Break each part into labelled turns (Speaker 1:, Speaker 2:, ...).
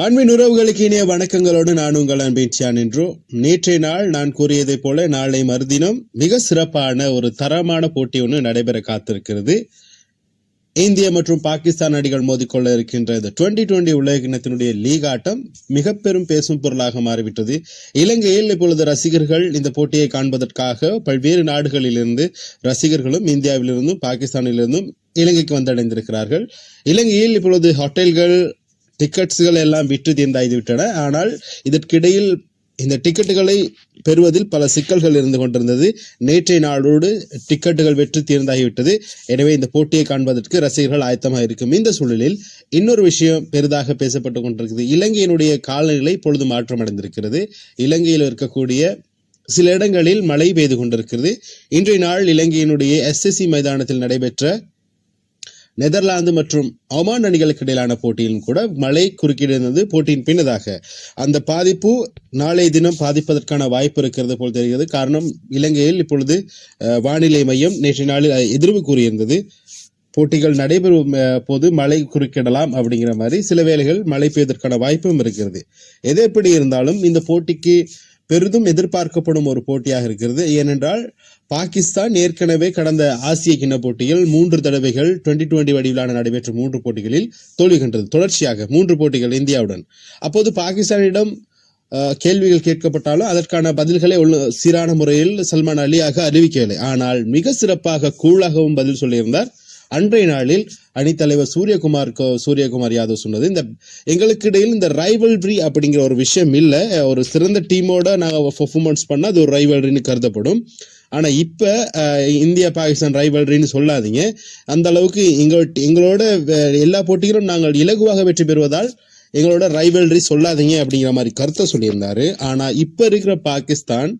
Speaker 1: அன்பின் உறவுகளுக்கு இனிய வணக்கங்களோடு நான் உங்கள் அன்பின் சியான் என்றோ. நேற்றைய நாள் நான் கூறியதைப் போல நாளை மறுதினம் மிக சிறப்பான ஒரு தரமான போட்டி ஒன்று நடைபெற காத்திருக்கிறது. இந்திய மற்றும் பாகிஸ்தான் அணிகள் மோதிக்கொள்ள இருக்கின்ற இந்த 2020 உலகினத்தினுடைய லீக் ஆட்டம் மிக பெரும் பேசும் பொருளாக மாறிவிட்டது. இலங்கையில் இப்பொழுது ரசிகர்கள் இந்த போட்டியை காண்பதற்காக பல்வேறு நாடுகளிலிருந்து ரசிகர்களும் இந்தியாவிலிருந்தும் பாகிஸ்தானிலிருந்தும் இலங்கைக்கு வந்தடைந்திருக்கிறார்கள். இலங்கையில் இப்பொழுது ஹோட்டல்கள் டிக்கெட்ஸ்கள் எல்லாம் விற்று தீர்ந்தாகிவிட்டன. ஆனால் இதற்கிடையில் இந்த டிக்கெட்டுகளை பெறுவதில் பல சிக்கல்கள் இருந்து கொண்டிருந்தது. நேற்றைய நாளோடு டிக்கெட்டுகள் வெற்றி தீர்ந்தாகிவிட்டது. எனவே இந்த போட்டியை காண்பதற்கு ரசிகர்கள் ஆயத்தமாக இருக்கும். இந்த சூழலில் இன்னொரு விஷயம் பெரிதாக பேசப்பட்டு கொண்டிருக்கிறது. இலங்கையினுடைய காலநிலை இப்பொழுது மாற்றம் அடைந்திருக்கிறது. இலங்கையில் இருக்கக்கூடிய சில இடங்களில் மழை பெய்து கொண்டிருக்கிறது. இன்றைய நாள் இலங்கையினுடைய SSC மைதானத்தில் நடைபெற்ற நெதர்லாந்து மற்றும் ஒமான் அணிகளுக்கு இடையிலான போட்டியிலும் கூட மழை குறுக்கிட்டிருந்தது. போட்டியின் பின்னதாக அந்த பாதிப்பு நாளைய தினம் பாதிப்பதற்கான வாய்ப்பு இருக்கிறது போல் தெரிகிறது. காரணம், இலங்கையில் இப்பொழுது வானிலை மையம் நேற்று நாளில் எதிர்வு கூறியிருந்தது. போட்டிகள் நடைபெறும் போது மழை குறுக்கிடலாம் அப்படிங்கிற மாதிரி சில வேளைகள் மழை பெய்வதற்கான வாய்ப்பும் இருக்கிறது. எது எப்படி இருந்தாலும் இந்த போட்டிக்கு பெரிதும் எதிர்பார்க்கப்படும் ஒரு போட்டியாக இருக்கிறது. ஏனென்றால் பாகிஸ்தான் ஏற்கனவே கடந்த ஆசிய கிண்ண போட்டியில் 3 தடவைகள் 2020 வடிவிலான நடைபெற்ற 3 போட்டிகளில் தோல்வி கண்டது. தொடர்ச்சியாக 3 போட்டிகள் இந்தியாவுடன். அப்போது பாகிஸ்தானிடம் கேள்விகள் கேட்கப்பட்டாலும் அதற்கான பதில்களை சீரான முறையில் சல்மான் அலியாக அறிவிக்கவில்லை. ஆனால் மிக சிறப்பாக கூலாகவும் பதில் சொல்லியிருந்தார். அன்றைய நாளில் அணித்தலைவர் சூரியகுமார் யாதவ் சொன்னது, இந்த எங்களுக்கு இடையில் இந்த ரைவல்ரி அப்படிங்கிற ஒரு விஷயம் இல்லை. ஒரு சிறந்த டீமோட நாங்கள் பெர்ஃபார்மன்ஸ் பண்ணால் அது ஒரு ரைவல்ரின்னு கருதப்படும். ஆனால் இப்போ இந்தியா பாகிஸ்தான் ரைவல்ரின்னு சொல்லாதீங்க. அந்த அளவுக்கு எங்களோட எல்லா போட்டிகளும் நாங்கள் இலகுவாக வெற்றி பெறுவதால் எங்களோட ரைவல்ரி சொல்லாதீங்க அப்படிங்கிற மாதிரி கருத்தை சொல்லியிருந்தாரு. ஆனால் இப்போ இருக்கிற பாகிஸ்தான்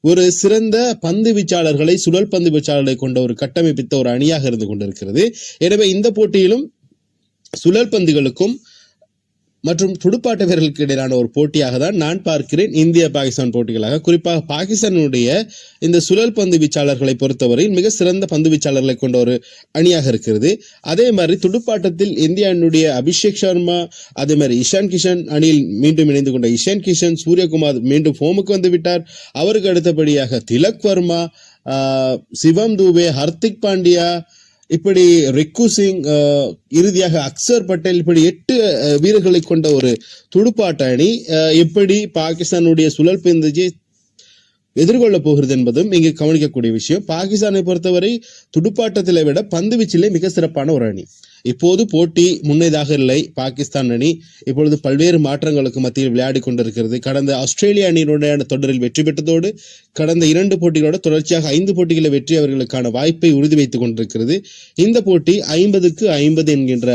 Speaker 1: ஒரு சிறந்த பந்து வீச்சாளர்களை, சுழல் பந்து வீச்சாளர்களை கொண்ட ஒரு கட்டமைப்பித்த ஒரு அணியாக இருந்து கொண்டிருக்கிறது. எனவே இந்த போட்டியிலும் சுழல் பந்துகளுக்கும் மற்றும் துடுப்பாட்ட வீரர்களுக்கு இடையிலான ஒரு போட்டியாக தான் நான் பார்க்கிறேன் இந்திய பாகிஸ்தான் போட்டிகளாக. குறிப்பாக பாகிஸ்தானுடைய இந்த சுழல் பந்து வீச்சாளர்களை பொறுத்தவரையில் மிக சிறந்த பந்து வீச்சாளர்களை கொண்ட ஒரு அணியாக இருக்கிறது. அதே மாதிரி துடுப்பாட்டத்தில் இந்திய அணியுடைய அபிஷேக் சர்மா, அதே மாதிரி இஷான் கிஷன் அணியில் மீண்டும் இணைந்து கொண்ட இஷான் கிஷன், சூரியகுமார் மீண்டும் ஃபோமுக்கு வந்து விட்டார். அவருக்கு அடுத்தபடியாக திலக் வர்மா, சிவம் தூபே, ஹர்திக் பாண்டியா, இப்படி ரிக்கு சிங், இறுதியாக அக்சர் பட்டேல், இப்படி 8 வீரர்களை கொண்ட ஒரு துடுப்பாட்ட அணி எப்படி பாகிஸ்தானுடைய சுழல் பந்தை எதிர்கொள்ள போகிறது என்பதும் இங்கு கவனிக்கக்கூடிய விஷயம். பாகிஸ்தானை பொறுத்தவரை துடுப்பாட்டத்திலே விட பந்து வீச்சிலே மிக சிறப்பான ஒரு அணி. இப்போது போட்டி முன்னதாக இல்லை. பாகிஸ்தான் அணி இப்பொழுது பல்வேறு மாற்றங்களுக்கு மத்தியில் விளையாடி கொண்டிருக்கிறது. கடந்த ஆஸ்திரேலிய அணியினுடைய தொடரில் வெற்றி பெற்றதோடு கடந்த 2 போட்டிகளோடு தொடர்ச்சியாக 5 போட்டிகளை வெற்றி அவர்களுக்கான வாய்ப்பை உறுதி வைத்துக் கொண்டிருக்கிறது. இந்த போட்டி 50க்கு 50 என்கின்ற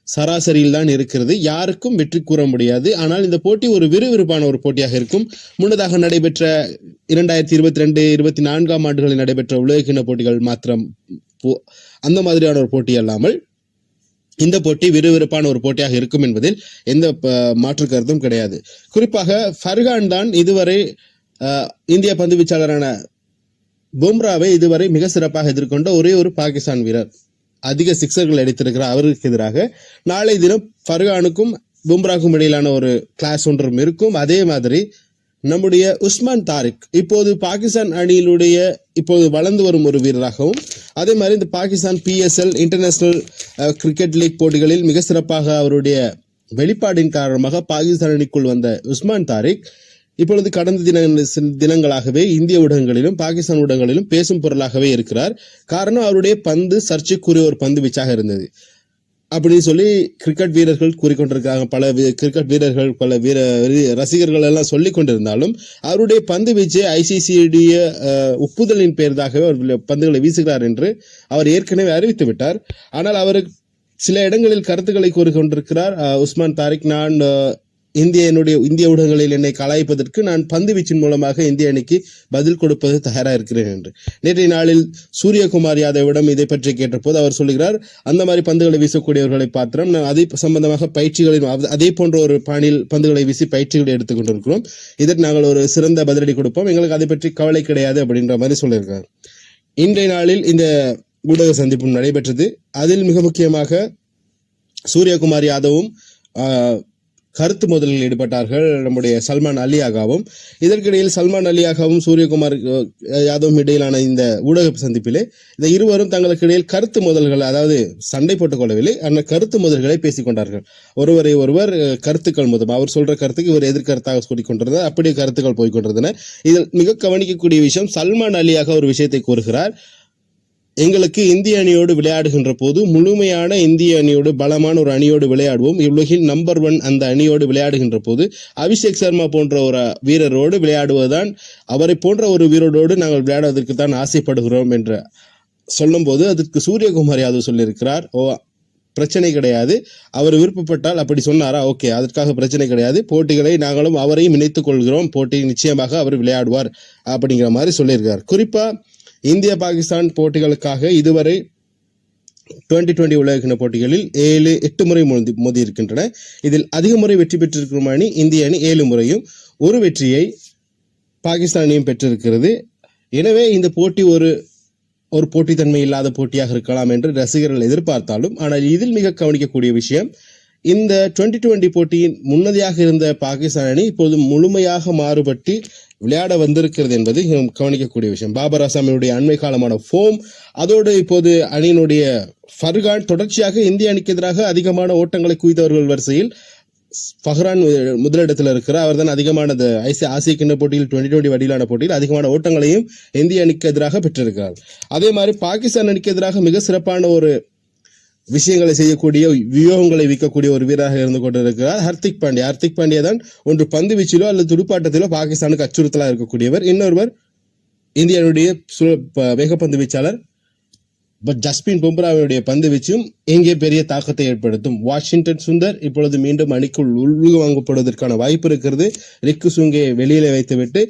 Speaker 1: சராசரியில் தான் இருக்கிறது. யாருக்கும் வெற்றி கூற முடியாது. ஆனால் இந்த போட்டி ஒரு விறுவிறுப்பான ஒரு போட்டியாக இருக்கும். முன்னதாக நடைபெற்ற 2022-24 ஆண்டுகளில் நடைபெற்ற உலகக்கிண்ண போட்டிகள் மாத்திரம் அந்த மாதிரியான ஒரு போட்டி அல்லாமல் இந்த போட்டி விறுவிறுப்பான ஒரு போட்டியாக இருக்கும் என்பதில் எந்த மாற்று கருத்தும் கிடையாது. குறிப்பாக ஃபர்கான் தான் இதுவரை இந்திய பந்து வீச்சாளரான பும்ராவை இதுவரை மிக சிறப்பாக எதிர்கொண்ட ஒரே ஒரு பாகிஸ்தான் வீரர். அதிக சிக்ஸர்கள் அடித்திருக்கிறார். அவருக்கு எதிராக நாளை தினம் ஃபர்கானுக்கும் பும்ராவுக்கும் இடையிலான ஒரு கிளாஸ் ஒன்றும் இருக்கும். அதே மாதிரி நம்முடைய உஸ்மான் தாரிக் இப்போது பாகிஸ்தான் அணியினுடைய இப்போது வளர்ந்து வரும் ஒரு வீரராகவும், அதே மாதிரி இந்த Pakistan PSL international cricket league போட்டிகளில் மிக சிறப்பாக அவருடைய வெளிப்பாடின் காரணமாக பாகிஸ்தான் அணிக்குள் வந்த உஸ்மான் தாரிக் இப்பொழுது கடந்த தினங்களாகவே இந்திய ஊடகங்களிலும் பாகிஸ்தான் ஊடகங்களிலும் பேசும் பொருளாகவே இருக்கிறார். காரணம், அவருடைய பந்து சர்ச்சைக்குரிய ஒரு பந்து வீச்சாக இருந்தது அப்படின்னு சொல்லி கிரிக்கெட் வீரர்கள் கூறிக்கொண்டிருக்காங்க. பல கிரிக்கெட் வீரர்கள், பல ரசிகர்கள் எல்லாம் சொல்லிக் கொண்டிருந்தாலும் அவருடைய பந்து வீச்சை ICCயுடைய ஒப்புதலின் பேர்தாகவே அவர் பந்துகளை வீசுகிறார் என்று அவர் ஏற்கனவே அறிவித்து விட்டார். ஆனால் அவர் சில இடங்களில் கருத்துக்களை கூறிக்கொண்டிருக்கிறார். உஸ்மான் தாரிக், நான் இந்திய ஊடகங்களில் என்னை கலாய்ப்பதற்கு நான் பந்து வீச்சின் மூலமாக இந்திய அணிக்கு பதில் கொடுப்பது தயாராக இருக்கிறேன் என்று. நேற்றைய நாளில் சூரியகுமார் யாதவிடம் இதை பற்றி கேட்டபோது அவர் சொல்லுகிறார், அந்த மாதிரி பந்துகளை வீசக்கூடியவர்களை பாத்திரம் நான் அதை சம்பந்தமாக பயிற்சிகளில் அதே போன்ற ஒரு பாணியில் பந்துகளை வீசி பயிற்சிகளை எடுத்துக்கொண்டிருக்கிறோம். இதற்கு நாங்கள் ஒரு சிறந்த பதிலடி கொடுப்போம், எங்களுக்கு அதை பற்றி கவலை கிடையாது அப்படின்ற மாதிரி சொல்லியிருக்கார். இன்றைய நாளில் இந்த ஊடக சந்திப்பு நடைபெற்றது. அதில் மிக முக்கியமாக சூரியகுமார் யாதவும் கருத்து மோதலில் ஈடுபட்டார்கள் நம்முடைய சல்மான் அலியாகவும். இதற்கிடையில் சல்மான் அலியாகவும் சூரியகுமார் யாதவும் இடையிலான இந்த ஊடக சந்திப்பிலே இந்த இருவரும் தங்களுக்கு இடையில் கருத்து மோதல்கள், அதாவது சண்டை போட்டுக் கொள்ளவில்லை, அந்த கருத்து மோதல்களை பேசிக் கொண்டார்கள். ஒருவரை ஒருவர் கருத்துக்கள் மோதும், அவர் சொல்ற கருத்துக்கு இவர் எதிர்கருத்தாக சொல்லிக் கொண்டிருந்தார், அப்படியே கருத்துக்கள் போய்கொண்டிருந்தன. இதில் மிக கவனிக்கக்கூடிய விஷயம், சல்மான் அலியாக ஒரு விஷயத்தை கூறுகிறார். எங்களுக்கு இந்திய அணியோடு விளையாடுகின்ற போது முழுமையான இந்திய அணியோடு, பலமான ஒரு அணியோடு விளையாடுவோம். உலகின் நம்பர் 1 அந்த அணியோடு விளையாடுகின்ற போது அபிஷேக் சர்மா போன்ற ஒரு வீரரோடு விளையாடுவதுதான், அவரை போன்ற ஒரு வீரரோடு நாங்கள் விளையாடுவதற்கு தான் ஆசைப்படுகிறோம் என்று சொல்லும் போது அதற்கு சூரியகுமார் யாதவ் சொல்லியிருக்கிறார், பிரச்சனை கிடையாது, அவர் விருப்பப்பட்டால் அப்படி சொன்னாரா, ஓகே, அதற்காக பிரச்சனை கிடையாது, போட்டிகளை நாங்களும் அவரையும் இணைத்துக் கொள்கிறோம், போட்டி நிச்சயமாக அவர் விளையாடுவார் அப்படிங்கிற மாதிரி சொல்லியிருக்கார். குறிப்பா இந்தியா பாகிஸ்தான் போட்டிகளுக்காக இதுவரை 2020 உலகக்கிண போட்டிகளில் 8 முறை மோதி இருக்கின்றன. இதில் அதிக முறை வெற்றி பெற்றிருக்கும் அணி இந்திய அணி 7 முறையும், ஒரு வெற்றியை பாகிஸ்தான் அணியும் பெற்றிருக்கிறது. எனவே இந்த போட்டி ஒரு போட்டித்தன்மை இல்லாத போட்டியாக இருக்கலாம் என்று ரசிகர்கள் எதிர்பார்த்தாலும், ஆனால் இதில் மிக கவனிக்கக்கூடிய விஷயம், இந்த 2020 போட்டியின் முன்னதாக இருந்த பாகிஸ்தான் அணி இப்போது முழுமையாக மாறுபட்டு விளையாட வந்திருக்கிறது என்பது கவனிக்கக்கூடிய விஷயம். பாபர் அசாமினுடைய அண்மை காலமான ஃபோம், அதோடு இப்போது அணியினுடைய ஃபர்கான் தொடர்ச்சியாக இந்திய அணிக்கு எதிராக அதிகமான ஓட்டங்களை குவித்தவர்கள் வரிசையில் ஃபஹ்ரான் முதலிடத்தில் இருக்கிறார். அவர் தான் அதிகமான ஆசிய கிண்ண போட்டியில் 2020 வடியிலான போட்டியில் அதிகமான ஓட்டங்களையும் இந்திய அணிக்கு எதிராக பெற்றிருக்கிறார். அதே மாதிரி பாகிஸ்தான் அணிக்கு எதிராக மிக சிறப்பான ஒரு விஷயங்களை செய்யக்கூடிய, வியூகங்களை விற்கக்கூடிய ஒரு வீரராக இருந்து கொண்டிருக்கிறார் ஹர்திக் பாண்டியா தான் ஒன்று பந்து வீச்சிலோ அல்லது துடுப்பாட்டத்திலோ பாகிஸ்தானுக்கு அச்சுறுத்தலாக இருக்கக்கூடியவர். இன்னொருவர் இந்தியாவுடைய வேகப்பந்து வீச்சாளர் ஜஸ்பின் பும்ராவுடைய பந்து வீச்சும் இங்கே பெரிய தாக்கத்தை ஏற்படுத்தும். வாஷிங்டன் சுந்தர் இப்பொழுது மீண்டும் அணிக்குள் உள்வாங்கப்படுவதற்கான வாய்ப்பு இருக்கிறது. ரிக்கு சுங்கே வெளியில வைத்துவிட்டு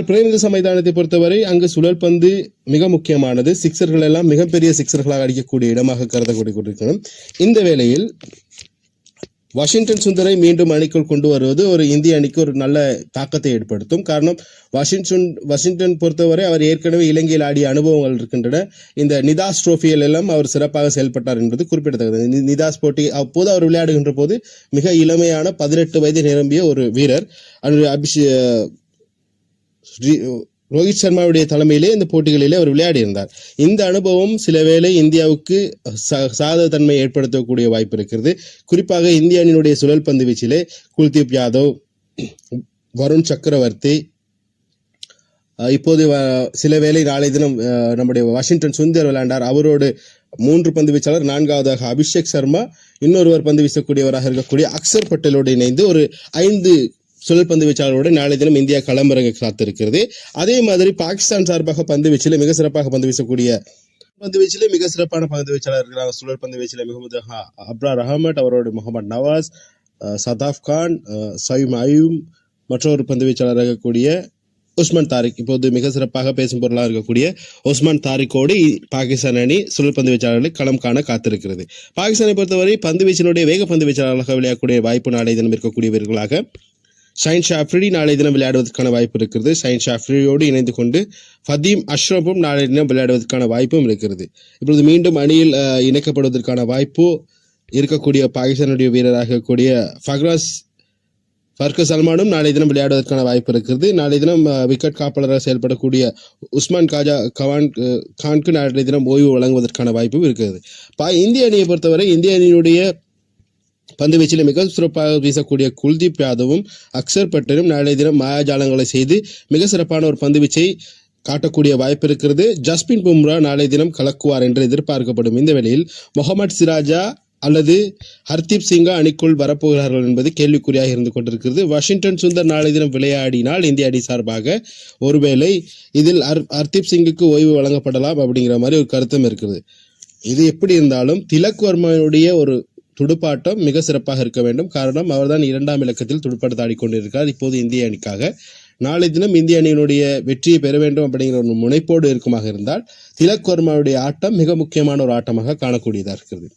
Speaker 1: பிரேமதாச மைதானத்தை பொறுத்தவரை அங்கு சுழல் பந்து மிக முக்கியமானது. சிக்சர்கள் எல்லாம் மிகப்பெரிய சிக்சர்களாக அடிக்கக்கூடிய இடமாக கருதக்கூடிய கொண்டிருக்கணும். இந்த வேளையில் வாஷிங்டன் சுந்தரை மீண்டும் அணிக்குள் கொண்டு வருவது ஒரு இந்திய அணிக்கு ஒரு நல்ல தாக்கத்தை ஏற்படுத்தும். காரணம், வாஷிங்டன் பொறுத்தவரை அவர் ஏற்கனவே இலங்கையில் ஆடிய அனுபவங்கள் இருக்கின்றன. இந்த நிதாஸ் ட்ரோஃபியில் எல்லாம் அவர் சிறப்பாக செயல்பட்டார் என்பது குறிப்பிடத்தக்கது. நிதாஸ் போட்டி அப்போது அவர் விளையாடுகின்ற போது மிக இளமையான 18 வயது நிரம்பிய ஒரு வீரர். ரோஹித் சர்மாவுடைய தலைமையிலே இந்த போட்டிகளிலே அவர் விளையாடி இருந்தார். இந்த அனுபவம் சில வேளை இந்தியாவுக்கு சாதக தன்மை ஏற்படுத்தக்கூடிய வாய்ப்பு இருக்கிறது. குறிப்பாக இந்திய அணியினுடைய சுழல் பந்து வீச்சிலே குல்தீப் யாதவ், வருண் சக்கரவர்த்தி, இப்போது சில வேளை நாளை தினம் நம்முடைய வாஷிங்டன் சுந்தர் விளையாண்டார், அவரோடு 3 பந்து வீச்சாளர், 4வதாக அபிஷேக் சர்மா, இன்னொருவர் பந்து வீசக்கூடியவராக இருக்கக்கூடிய அக்சர் பட்டேலோடு இணைந்து ஒரு 5 சுழல் பந்து வீச்சாளரோடு நாளை தினம் இந்தியா களமிறங்க காத்திருக்கிறது. அதே மாதிரி பாகிஸ்தான் சார்பாக பந்து வீச்சிலே மிக சிறப்பாக பந்து வீசக்கூடிய மிக சிறப்பான பந்து வீச்சாளர் இருக்கிறாங்க. சுழல் பந்து வீச்சிலே முகமது அப்ரார் அகமட், அவரோடு முகமது நவாஸ், சதாப் கான், சயீம் அயூம், மற்றொரு பந்து வீச்சாளர் இருக்கக்கூடிய உஸ்மான் தாரிக், இப்போது மிக சிறப்பாக பேசும் பொருளாக இருக்கக்கூடிய உஸ்மான் தாரிக்கோடு பாகிஸ்தான் அணி சுழல் பந்து வீச்சாளர்களை களம் காண காத்திருக்கிறது. பாகிஸ்தானை பொறுத்தவரை பந்து வீச்சினுடைய வேக பந்து வீச்சாளர்களாக விளையாடக்கூடிய வாய்ப்பு நாளை தினம் இருக்கக்கூடியவர்களாக ஷைன் ஷாஃப்ரி நாளை தினம் விளையாடுவதற்கான வாய்ப்பு இருக்கிறது. ஷைன் ஷாஃப்ரியோடு இணைந்து கொண்டு ஃபதீம் அஷ்ரஃபும் நாளை தினம் விளையாடுவதற்கான வாய்ப்பும் இருக்கிறது. இப்பொழுது மீண்டும் அணியில் இணைக்கப்படுவதற்கான வாய்ப்பு இருக்கக்கூடிய பாகிஸ்தானுடைய வீரராக இருக்கக்கூடிய ஃபர்கஸ் சல்மானும் நாளை தினம் விளையாடுவதற்கான வாய்ப்பு இருக்கிறது. நாளை தினம் விக்கெட் காப்பாளராக செயல்படக்கூடிய உஸ்மான் கானுக்கு நாளை தினம் ஓய்வு வழங்குவதற்கான வாய்ப்பும் இருக்கிறது. இந்திய அணியை பொறுத்தவரை இந்திய அணியினுடைய பந்து வீச்சில் மிக சிறப்பாக வீசக்கூடிய குல்தீப் யாதவும் அக்சர் பட்டேலும் நாளை தினம் மாயாஜாலங்களை செய்து மிக சிறப்பான ஒரு பந்து வீச்சை காட்டக்கூடிய வாய்ப்பு இருக்கிறது. ஜஸ்பின் பும்ரா நாளை தினம் கலக்குவார் என்று எதிர்பார்க்கப்படும். இந்த வேளையில் முகமது சிராஜா அல்லது ஹர்தீப் சிங்கா அணிக்குள் வரப்போகிறார்கள் என்பது கேள்விக்குறியாக இருந்து கொண்டிருக்கிறது. வாஷிங்டன் சுந்தர் நாளை தினம் விளையாடினால் இந்திய அணி சார்பாக ஒருவேளை இதில் ஹர்தீப் சிங்குக்கு ஓய்வு வழங்கப்படலாம் அப்படிங்கிற மாதிரி ஒரு கருத்தும் இருக்கிறது. இது எப்படி இருந்தாலும் திலக் வர்மாவுடைய ஒரு துடுப்பாட்டம் மிக சிறப்பாக இருக்க வேண்டும். காரணம், அவர்தான் 2ஆம் இலக்கத்தில் துடுப்பாட்டத்தை ஆடிக்கொண்டிருக்கிறார் இப்போது இந்திய அணிக்காக. நாளை தினம் இந்திய அணியினுடைய வெற்றியை பெற வேண்டும் அப்படிங்கிற ஒரு முனைப்போடு இருக்குமாக இருந்தால் திலக் வர்மாவுடைய ஆட்டம் மிக முக்கியமான ஒரு ஆட்டமாக காணக்கூடியதாக இருக்கிறது.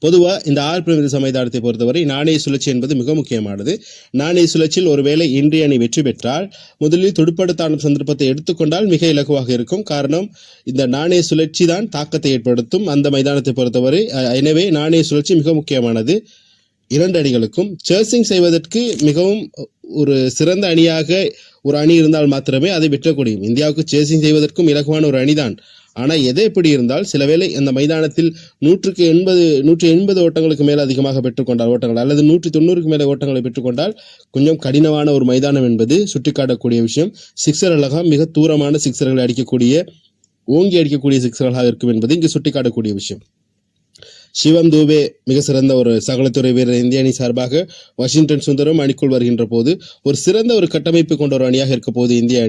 Speaker 1: பொதுவாக இந்த பிரேமதாச மைதானத்தை பொறுத்தவரை நாணய சுழற்சி என்பது மிக முக்கியமானது. நாணய சுழற்சியில் ஒருவேளை இந்திய அணி வெற்றி பெற்றால் முதலில் துடுப்பாட்ட சந்தர்ப்பத்தை எடுத்துக்கொண்டால் மிக இலகுவாக இருக்கும். காரணம், இந்த நாணய சுழற்சி தான் தாக்கத்தை ஏற்படுத்தும் அந்த மைதானத்தை பொறுத்தவரை. எனவே நாணய சுழற்சி மிக முக்கியமானது. இரண்டு அணிகளுக்கும் சேசிங் செய்வதற்கு மிகவும் ஒரு சிறந்த அணியாக ஒரு அணி இருந்தால் மாத்திரமே அதை வெற்றக்கூடியும். இந்தியாவுக்கு சேசிங் செய்வதற்கும் இலகுவான ஒரு அணிதான். ஆனால் எதை எப்படி இருந்தால் சில வேளை அந்த மைதானத்தில் 180 ஓட்டங்களுக்கு மேல் அதிகமாக பெற்றுக்கொண்டால் ஓட்டங்கள் அல்லது 190க்கு மேலே ஓட்டங்களை பெற்றுக்கொண்டால் கொஞ்சம் கடினமான ஒரு மைதானம் என்பது சுட்டிக்காட்டக்கூடிய விஷயம். சிக்ஸர் அழகாக மிக தூரமான சிக்ஸர்களை அடிக்கக்கூடிய ஓங்கி அடிக்கக்கூடிய சிக்ஸர்களாக இருக்கும் என்பது இங்கு சுட்டிக்காட்டக்கூடிய விஷயம். சிவம் தூபே மிக சிறந்த ஒரு சகலத்துறை வீரர் இந்திய அணி சார்பாக. வாஷிங்டன் சுந்தரம் அணிக்குள் வருகின்ற போது ஒரு சிறந்த ஒரு கட்டமைப்பு கொண்ட ஒரு அணியாக இருக்க போகுது இந்திய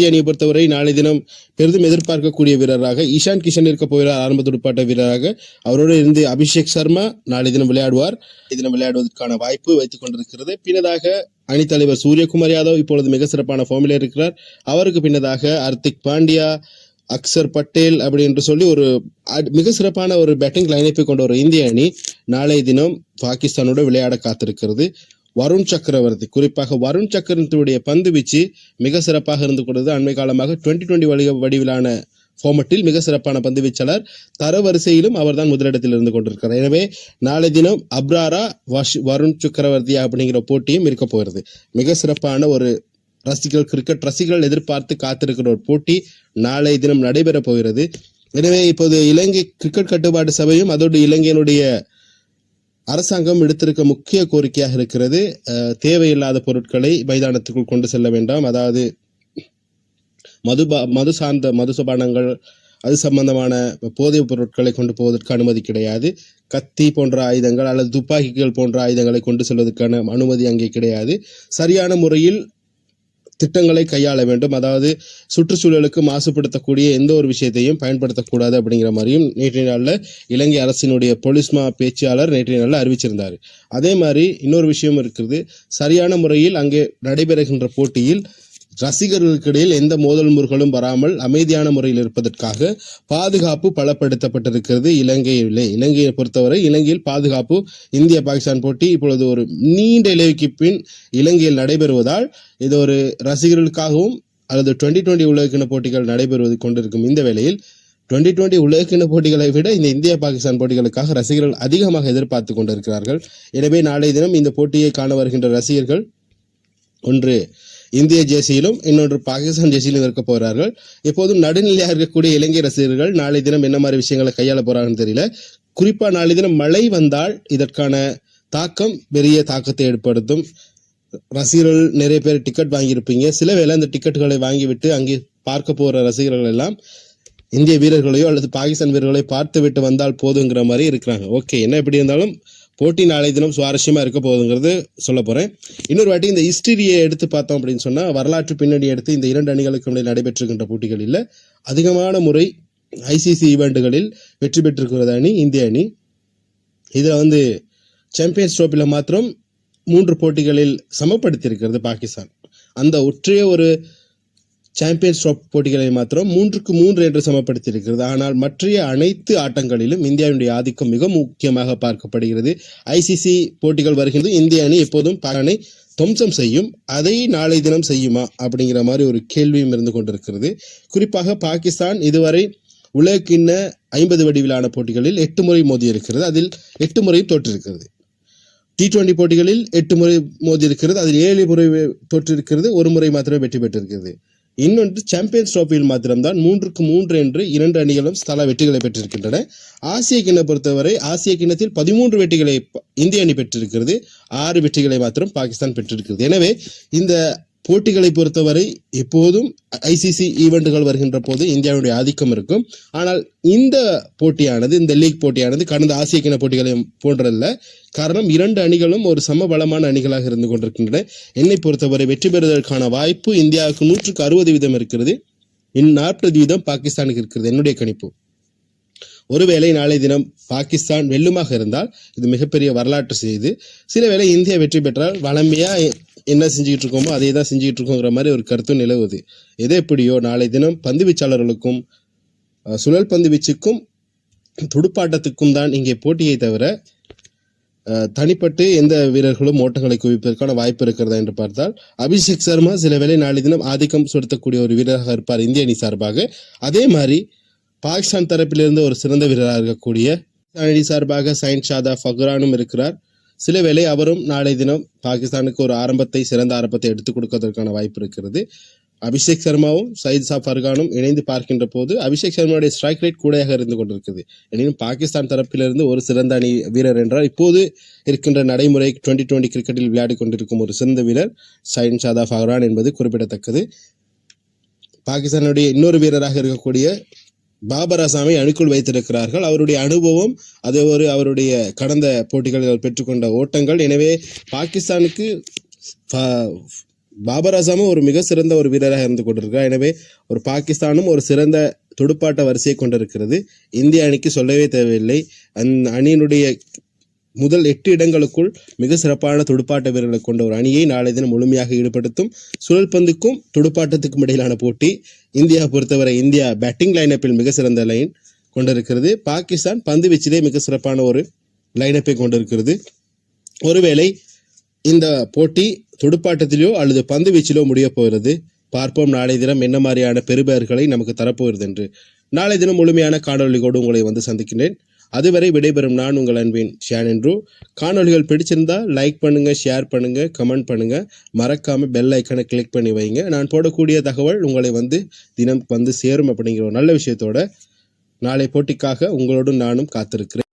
Speaker 1: அணியை பொறுத்தவரை நாளை தினம் பெரிதும் எதிர்பார்க்கக்கூடிய வீரராக ஈஷான் கிஷன் இருக்க போகிறார். ஆரம்ப துடுப்பாட்ட வீரராக அவரோடு இருந்து அபிஷேக் சர்மா நாளை தினம் விளையாடுவதற்கான வாய்ப்பு வைத்துக் கொண்டிருக்கிறது. பின்னதாக அணித்தலைவர் சூரியகுமார் யாதவ் இப்பொழுது மிக சிறப்பான ஃபார்மில் இருக்கிறார். அவருக்கு பின்னதாக ஹர்திக் பாண்டியா, அக்சர் பட்டேல் அப்படி என்று சொல்லி ஒரு மிக சிறப்பான ஒரு பேட்டிங் லைனப்பை கொண்ட ஒரு இந்திய அணி நாளைய தினம் பாகிஸ்தானோடு விளையாட காத்திருக்கிறது. வருண் சக்கரவர்த்தி, குறிப்பாக வருண் சக்கரவர்த்தியுடைய பந்து வீச்சு மிக சிறப்பாக இருந்து கொண்டது. அண்மை காலமாக 2020 வடிவிலான ஃபார்மட்டில் மிக சிறப்பான பந்து வீச்சாளர். தரவரிசையிலும் அவர்தான் முதலிடத்தில் இருந்து கொண்டிருக்கிறார். எனவே நாளை தினம் அப்ராரா வருண் சக்கரவர்த்தி அப்படிங்கிற போட்டியும் இருக்க போகிறது. மிக சிறப்பான ஒரு கிரிக்கெட் ரசிகர்கள் எதிர்பார்த்து காத்திருக்கிற ஒரு போட்டி நாளை தினம் நடைபெற போகிறது. எனவே இப்போது இலங்கை கிரிக்கெட் கட்டுப்பாட்டு சபையும் அதோடு இலங்கையினுடைய அரசாங்கம் எடுத்திருக்க முக்கிய கோரிக்கையாக இருக்கிறது, தேவையில்லாத பொருட்களை மைதானத்துக்குள் கொண்டு செல்ல வேண்டாம். அதாவது மது சார்ந்த மதுசபானங்கள், அது சம்பந்தமான போதைப் பொருட்களை கொண்டு போவதற்கு அனுமதி கிடையாது. கத்தி போன்ற ஆயுதங்கள் அல்லது துப்பாக்கிகள் போன்ற ஆயுதங்களை கொண்டு செல்வதற்கான அனுமதி அங்கே கிடையாது. சரியான முறையில் திட்டங்களை கையாள வேண்டும். அதாவது சுற்றுச்சூழலுக்கு மாசுபடுத்தக்கூடிய எந்த ஒரு விஷயத்தையும் பயன்படுத்தக்கூடாது அப்படிங்கிற மாதிரியும் நேற்றைய நாளில் இலங்கை அரசினுடைய பொலிஸ்மா பேச்சாளர் நேற்றைய நாளில் அறிவிச்சிருந்தார். அதே மாதிரி இன்னொரு விஷயம் இருக்கிறது, சரியான முறையில் அங்கே நடைபெறுகின்ற போட்டியில் ரசிகர்களுக்கு இடையில் எந்த மோதல் முறைகளும் வராமல் அமைதியான முறையில் இருப்பதற்காக பாதுகாப்பு பலப்படுத்தப்பட்டிருக்கிறது இலங்கையை பொறுத்தவரை இலங்கையில் பாதுகாப்பு. இந்திய பாகிஸ்தான் போட்டி இப்பொழுது ஒரு நீண்ட இலைக்கு பின் இலங்கையில் நடைபெறுவதால் இது ஒரு ரசிகர்களுக்காகவும் அல்லது 2020 உலகக்கிண போட்டிகள் நடைபெறுவது கொண்டிருக்கும் இந்த வேளையில் 2020 உலகக்கிண போட்டிகளை விட இந்த இந்திய பாகிஸ்தான் போட்டிகளுக்காக ரசிகர்கள் அதிகமாக எதிர்பார்த்து கொண்டிருக்கிறார்கள். எனவே நாளைய தினம் இந்த போட்டியை காண வருகின்ற ரசிகர்கள் ஒன்று இந்திய ஜேசியிலும் இன்னொன்று பாகிஸ்தான் ஜேசியிலும் இருக்க போகிறார்கள். எப்போதும் நடுநிலையாக இருக்கக்கூடிய இலங்கை ரசிகர்கள் நாளை தினம் என்ன மாதிரி விஷயங்களை கையாள போறாங்கன்னு தெரியல. குறிப்பா நாளை தினம் மழை வந்தால் இதற்கான தாக்கம் பெரிய தாக்கத்தை ஏற்படுத்தும். ரசிகர்கள் நிறைய பேர் டிக்கெட் வாங்கியிருப்பீங்க. சில வேளை அந்த டிக்கெட்டுகளை வாங்கிவிட்டு அங்கே பார்க்க போற ரசிகர்கள் எல்லாம் இந்திய வீரர்களையோ அல்லது பாகிஸ்தான் வீரர்களை பார்த்து விட்டு வந்தால் போதுங்கிற மாதிரி இருக்கிறாங்க. ஓகே, என்ன எப்படி இருந்தாலும் போட்டி நாளை தினம் சுவாரஸ்யமா இருக்க போகுதுங்கிறது சொல்ல போறேன். இன்னொரு வாட்டி இந்த ஹிஸ்டரியை எடுத்து பார்த்தோம் அப்படின்னு சொன்னா, வரலாற்று பின்னணி எடுத்து இந்த இரண்டு அணிகளுக்கு இடையே நடைபெற்றிருக்கின்ற போட்டிகளில் அதிகமான முறை ஐசிசி ஈவெண்ட்டுகளில் வெற்றி பெற்றிருக்கிறது அணி இந்திய அணி. இதுல சாம்பியன்ஸ் ட்ரோஃபில மாத்திரம் 3 போட்டிகளில் சமப்படுத்தி இருக்கிறது பாகிஸ்தான். அந்த ஒற்றைய ஒரு சாம்பியன்ஸ் ட்ரோஃபி போட்டிகளை மாத்திரம் 3-3 என்று சமப்படுத்தி இருக்கிறது. ஆனால் மற்ற அனைத்து ஆட்டங்களிலும் இந்தியாவுடைய ஆதிக்கம் மிக முக்கியமாக பார்க்கப்படுகிறது. ஐசிசி போட்டிகள் வருகின்றது, இந்திய அணி எப்போதும் பாகிஸ்தானை துவம்சம் செய்யும். அதை நாளை தினம் செய்யுமா அப்படிங்கிற மாதிரி ஒரு கேள்வியும் இருந்து கொண்டிருக்கிறது. குறிப்பாக பாகிஸ்தான் இதுவரை உலகக்கிண்ண 50 வடிவிலான போட்டிகளில் 8 முறை மோதி இருக்கிறது. அதில் 8 முறையும் தோற்றிருக்கிறது. T20 போட்டிகளில் 8 முறை மோதி இருக்கிறது. அதில் 7 முறை தோற்றிருக்கிறது, 1 முறை மாத்திரமே வெற்றி பெற்றிருக்கிறது. இன்னொன்று சாம்பியன்ஸ் ட்ரோஃபியில் மாத்திரம்தான் 3-3 என்று 2 அணிகளும் தலா வெற்றிகளை பெற்றிருக்கின்றன. ஆசிய கிண்ண பொறுத்தவரை ஆசிய கிண்ணத்தில் 13 வெற்றிகளை இந்திய அணி பெற்றிருக்கிறது, 6 வெற்றிகளை மாத்திரம் பாகிஸ்தான் பெற்றிருக்கிறது. எனவே இந்த போட்டிகளை பொறுத்தவரை எப்போதும் ஐசிசி ஈவெண்ட்டுகள் வருகின்ற போது இந்தியாவுடைய ஆதிக்கம் இருக்கும். ஆனால் இந்த போட்டியானது, இந்த லீக் போட்டியானது கடந்த ஆசிய கிண்ண போட்டிகளை போன்றல்ல. காரணம், 2 அணிகளும் ஒரு சமபலமான அணிகளாக இருந்து கொண்டிருக்கின்றன. என்னை பொறுத்தவரை வெற்றி பெறுவதற்கான வாய்ப்பு இந்தியாவுக்கு 160% இருக்கிறது, 40% பாகிஸ்தானுக்கு இருக்கிறது என்னுடைய கணிப்பு. ஒருவேளை நாளை தினம் பாகிஸ்தான் வெல்லுமாக இருந்தால் இது மிகப்பெரிய வரலாற்று செய்து, சில வேளை இந்தியா வெற்றி பெற்றால் வளமையா என்ன செஞ்சுக்கிட்டு இருக்கோமோ அதே தான் செஞ்சுக்கிட்டு இருக்கோங்கிற மாதிரி ஒரு கருத்து நிலவுது. எது எப்படியோ நாளை தினம் பந்து வீச்சாளர்களுக்கும் சுழல் பந்து வீச்சுக்கும் துடுப்பாட்டத்துக்கும் தான் இங்கே போட்டியை தவிர தனிப்பட்டு எந்த வீரர்களும் ஓட்டங்களை குவிப்பதற்கான வாய்ப்பு இருக்கிறதா என்று பார்த்தால் அபிஷேக் சர்மா சில வேளை நாளை தினம் ஆதிக்கம் செலுத்தக்கூடிய ஒரு வீரராக இருப்பார் இந்திய அணி சார்பாக. அதே மாதிரி பாகிஸ்தான் தரப்பிலிருந்து ஒரு சிறந்த வீரராக இருக்கக்கூடிய அணி சார்பாக சைன் ஷாதா ஃபக்ரானும் இருக்கிறார். சிலவேளை அவரும் நாளை தினம் பாகிஸ்தானுக்கு ஒரு சிறந்த ஆரம்பத்தை எடுத்துக் கொடுப்பதற்கான வாய்ப்பு இருக்கிறது. அபிஷேக் சர்மாவும் சயித் சாப் அர்கானும் இணைந்து பார்க்கின்ற போது அபிஷேக் சர்மாவுடைய ஸ்ட்ரைக் ரேட் கூடையாக இருந்து கொண்டிருக்கிறது. எனினும் பாகிஸ்தான் தரப்பிலிருந்து ஒரு சிறந்த அணி வீரர் என்றால் இப்போது இருக்கின்ற நடைமுறை 2020 கிரிக்கெட்டில் விளையாடி கொண்டிருக்கும் ஒரு சிறந்த வீரர் சைன் ஷாதாப் அர்கான் என்பது குறிப்பிடத்தக்கது. பாகிஸ்தானுடைய இன்னொரு வீரராக இருக்கக்கூடிய பாபர் அசாமை அணிக்குள் வைத்திருக்கிறார்கள். அவருடைய அனுபவம் அவருடைய கடந்த போட்டிகளில் பெற்றுக்கொண்ட ஓட்டங்கள். எனவே பாகிஸ்தானுக்கு பாபர் அசாமும் ஒரு மிக சிறந்த ஒரு வீரராக இருந்து கொண்டிருக்கிறார். எனவே ஒரு பாகிஸ்தானும் ஒரு சிறந்த துடுப்பாட்ட வரிசையை கொண்டிருக்கிறது. இந்திய அணிக்கு சொல்லவே தேவையில்லை. அணியினுடைய முதல் 8 இடங்களுக்குள் மிக சிறப்பான துடுப்பாட்ட வீரர்களை கொண்ட ஒரு அணியை நாளை தினம் முழுமையாக ஈடுபடுத்தும். சுழல் பந்துக்கும் துடுப்பாட்டத்துக்கும் இடையிலான போட்டி. இந்தியா பொறுத்தவரை இந்தியா பேட்டிங் லைனப்பில் மிக சிறந்த லைன் கொண்டிருக்கிறது. பாகிஸ்தான் பந்து வீச்சிலே மிக சிறப்பான ஒரு லைனப்பை கொண்டிருக்கிறது. ஒருவேளை இந்த போட்டி துடுப்பாட்டத்திலோ அல்லது பந்து வீச்சிலோ முடிய போகிறது. பார்ப்போம் நாளை தினம் என்ன மாதிரியான பெறுபேறுகளை நமக்கு தரப்போகிறது என்று. நாளை தினம் முழுமையான காணொலியோடு உங்களை வந்து சந்திக்கின்றேன். அதுவரை விடைபெறும் நான் உங்கள் அன்பின் ஷியானின்றோ. காணொலிகள் பிடிச்சிருந்தா லைக் பண்ணுங்க, ஷேர் பண்ணுங்க, கமெண்ட் பண்ணுங்க. மறக்காம பெல் ஐக்கனை கிளிக் பண்ணி வைங்க. நான் போடக்கூடிய தகவல் உங்களை தினம் சேரும் அப்படிங்கிற ஒரு நல்ல விஷயத்தோட நாளை போட்டிக்காக உங்களோடு நானும் காத்திருக்கிறேன்.